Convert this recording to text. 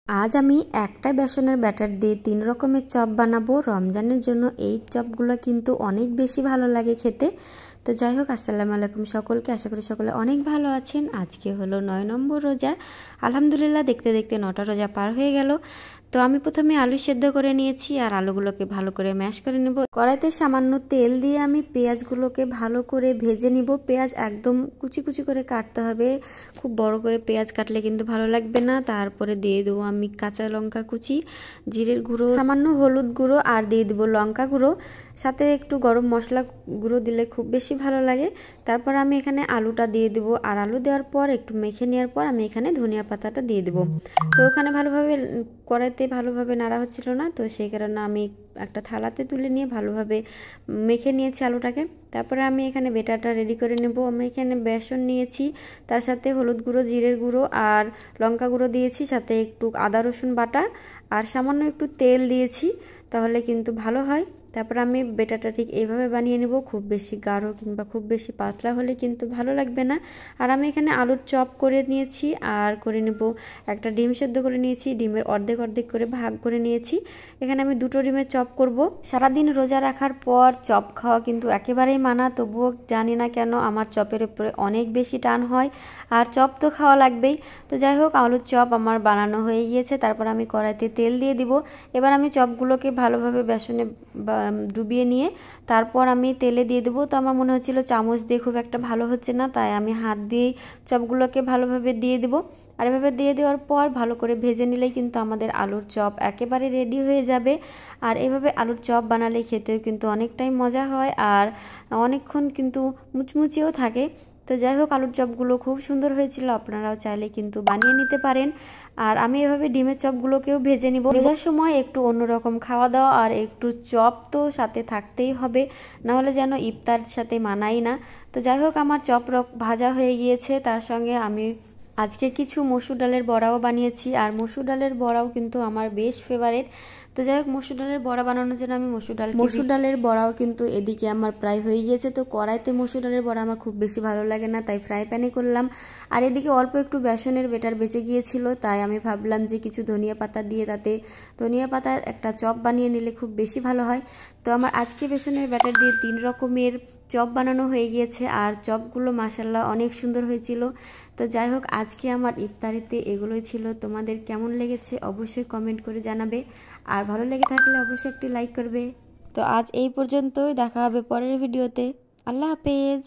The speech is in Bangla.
আজ আমি একটা বেসনের ব্যাটার দিয়ে 3 রকমের চপ বানাবো রমজানের জন্য। এই চপগুলো কিন্তু অনেক বেশি ভালো লাগে খেতে। তো যাই হোক, আসসালামু আলাইকুম সকলকে, আশা করি সকলে অনেক ভালো আছেন। আজকে হলো 9 নম্বর রোজা। আলহামদুলিল্লাহ, দেখতে দেখতে 9টা রোজা পার হয়ে গেল। তো আমি প্রথমে আলু সেদ্ধ করে নিয়েছি আর আলুগুলোকে ভালো করে ম্যাশ করে নেব। কড়াইতে সামান্য তেল দিয়ে আমি পেঁয়াজগুলোকে ভালো করে ভেজে নিব। পেঁয়াজ একদম কুচি কুচি করে কাটতে হবে, খুব বড় করে পেঁয়াজ কাটলে কিন্তু ভালো লাগবে না। তারপরে দিয়ে দেবো আমি কাঁচা লঙ্কা কুচি, জিরের গুঁড়ো, সামান্য হলুদ গুঁড়ো আর দিয়ে দেবো লঙ্কা গুঁড়ো, সাথে একটু গরম মশলা গুঁড়ো দিলে খুব বেশি ভালো লাগে। তারপর আমি এখানে আলুটা দিয়ে দেবো আর আলু দেওয়ার পর একটু মেখে নেওয়ার পর আমি এখানে ধনিয়া পাতাটা দিয়ে দেবো। তো ওখানে ভালোভাবে কড়াইতে ভালোভাবে নাড়া হচ্ছিল না, তো সেই কারণে আমি একটা থালাতে তুলে নিয়ে ভালোভাবে মেখে নিয়েছি আলুটাকে। তারপরে আমি এখানে বেটারটা রেডি করে নেব। আমি এখানে বেসন নিয়েছি, তার সাথে হলুদ গুঁড়ো, জিরের গুঁড়ো আর লঙ্কা গুঁড়ো দিয়েছি, সাথে একটু আদা রসুন বাটা আর সামান্য একটু তেল দিয়েছি, তাহলে কিন্তু ভালো হয়। তারপর আমি বেটারটা ঠিক এইভাবে বানিয়ে নেব। খুব বেশি গাঢ় কিংবা খুব বেশি পাতলা হলে কিন্তু ভালো লাগবে না। আর আমি এখানে আলুর চপ করে নিয়েছি আর করে নেব একটা ডিম সেদ্ধ করে নিয়েছি, ডিমের অর্ধেক অর্ধেক করে ভাগ করে নিয়েছি। এখানে আমি 2টো ডিমের চপ করব। সারাদিন রোজা রাখার পর চপ খাওয়া কিন্তু একেবারেই মানা, তবুও জানি না কেন আমার চপের উপরে অনেক বেশি টান হয়, আর চপ তো খাওয়া লাগবেই। তো যাই হোক, আলুর চপ আমার বানানো হয়ে গিয়েছে। তারপর আমি কড়াইতে তেল দিয়ে দিব। এবার আমি চপগুলোকে ভালোভাবে বেসনে ডুবিয়ে নিয়ে তারপর আমি তেলে দিয়ে দেবো। তো আমার মনে হচ্ছিল চামচ দিয়ে খুব একটা ভালো হচ্ছে না, তাই আমি হাত দিয়েই চপগুলোকে ভালোভাবে দিয়ে দেবো। আর এভাবে দিয়ে দেওয়ার পর ভালো করে ভেজে নিলেই কিন্তু আমাদের আলুর চপ একেবারে রেডি হয়ে যাবে। আর এভাবে আলুর চপ বানালে খেতেও কিন্তু অনেকটাই মজা হয় আর অনেকক্ষণ কিন্তু মুচমুচিও থাকে। তো যাই হোক, আলুর চপগুলো খুব সুন্দর হয়েছিল, আপনারাও চাইলে কিন্তু বানিয়ে নিতে পারেন। আর আমি এভাবে ডিমের চপগুলোকেও ভেজে নিব। ভেজার সময় একটু অন্যরকম খাওয়া দাওয়া আর একটু চপ তো সাথে থাকতেই হবে, নাহলে যেন ইফতার সাথে মানাই না। তো যাই হোক, আমার চপ ভাজা হয়ে গিয়েছে। তার সঙ্গে আমি আজকে কিছু মসুর ডালের বড়াও বানিয়েছি, আর মসুর ডালের বড়াও কিন্তু আমার বেশ ফেভারিট। তো যাই হোক, মসুর ডালের বড়া বানানোর জন্য আমি মসুর ডালের বড়াও কিন্তু এদিকে আমার প্রায় হয়ে গিয়েছে। তো কড়াইতে মসুর ডালের বড়া আমার খুব বেশি ভালো লাগে না, তাই ফ্রাই প্যানে করলাম। আর এদিকে অল্প একটু বেসনের বেটার বেঁচে গিয়েছিল, তাই আমি ভাবলাম যে কিছু ধনিয়া পাতা দিয়ে তাতে ধনিয়া পাতার একটা চপ বানিয়ে নিলে খুব বেশি ভালো হয়। তো আমার আজকে বেসনের ব্যাটার দিয়ে 3 রকমের চপ বানানো হয়ে গিয়েছে, আর চপগুলো মাশাআল্লাহ অনেক সুন্দর হয়েছিল। তো যাই হোক, আজকে আমার ইফতারিতে এগুলোই ছিল। তোমাদের কেমন লেগেছে অবশ্যই কমেন্ট করে জানাবে, আর ভালো লেগে থাকলে অবশ্যই একটি লাইক করবে। তো আজ এই পর্যন্তই, দেখা হবে পরের ভিডিওতে। আল্লাহ হাফেজ।